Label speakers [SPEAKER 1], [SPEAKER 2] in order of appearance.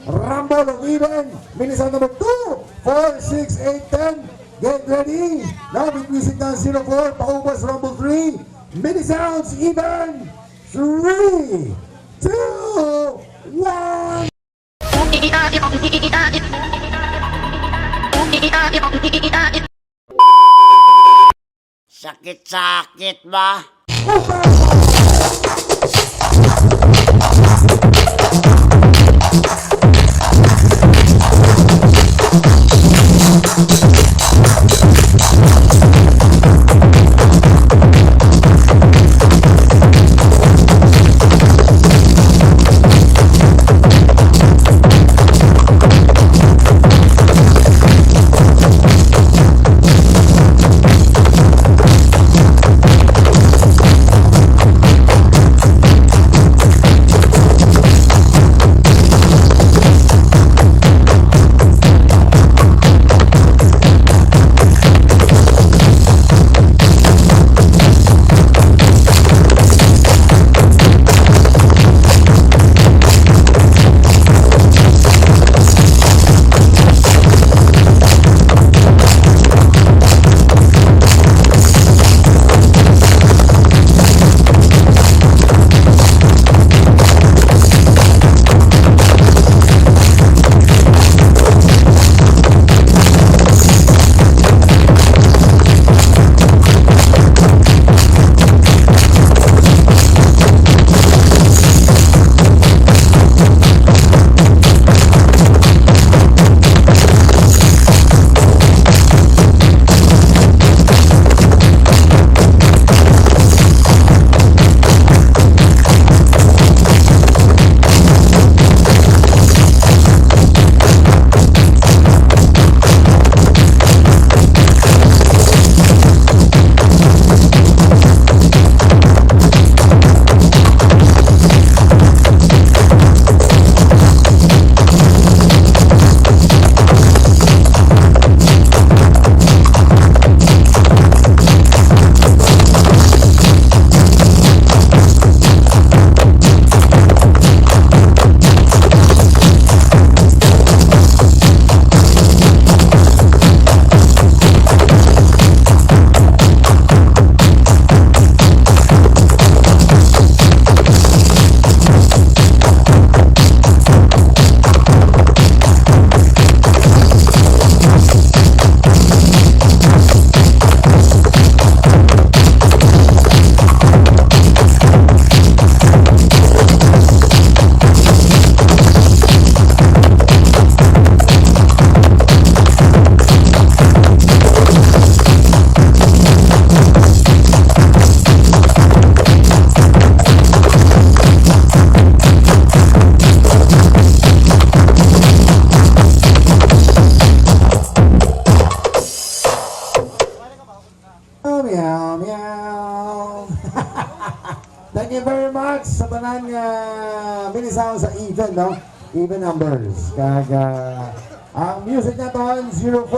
[SPEAKER 1] Rumble of Even, Mini Sound number 2, 4, 6, 8, 10. Get ready. Now with music down 04, Paupas Rumble 3, Mini Sounds Even, 3, 2, 1.
[SPEAKER 2] Sakit-sakit ba?
[SPEAKER 1] Meow, meow. Thank you very much sa tanan Mini Sound sa even, no? Even numbers. Ang music natin, 04.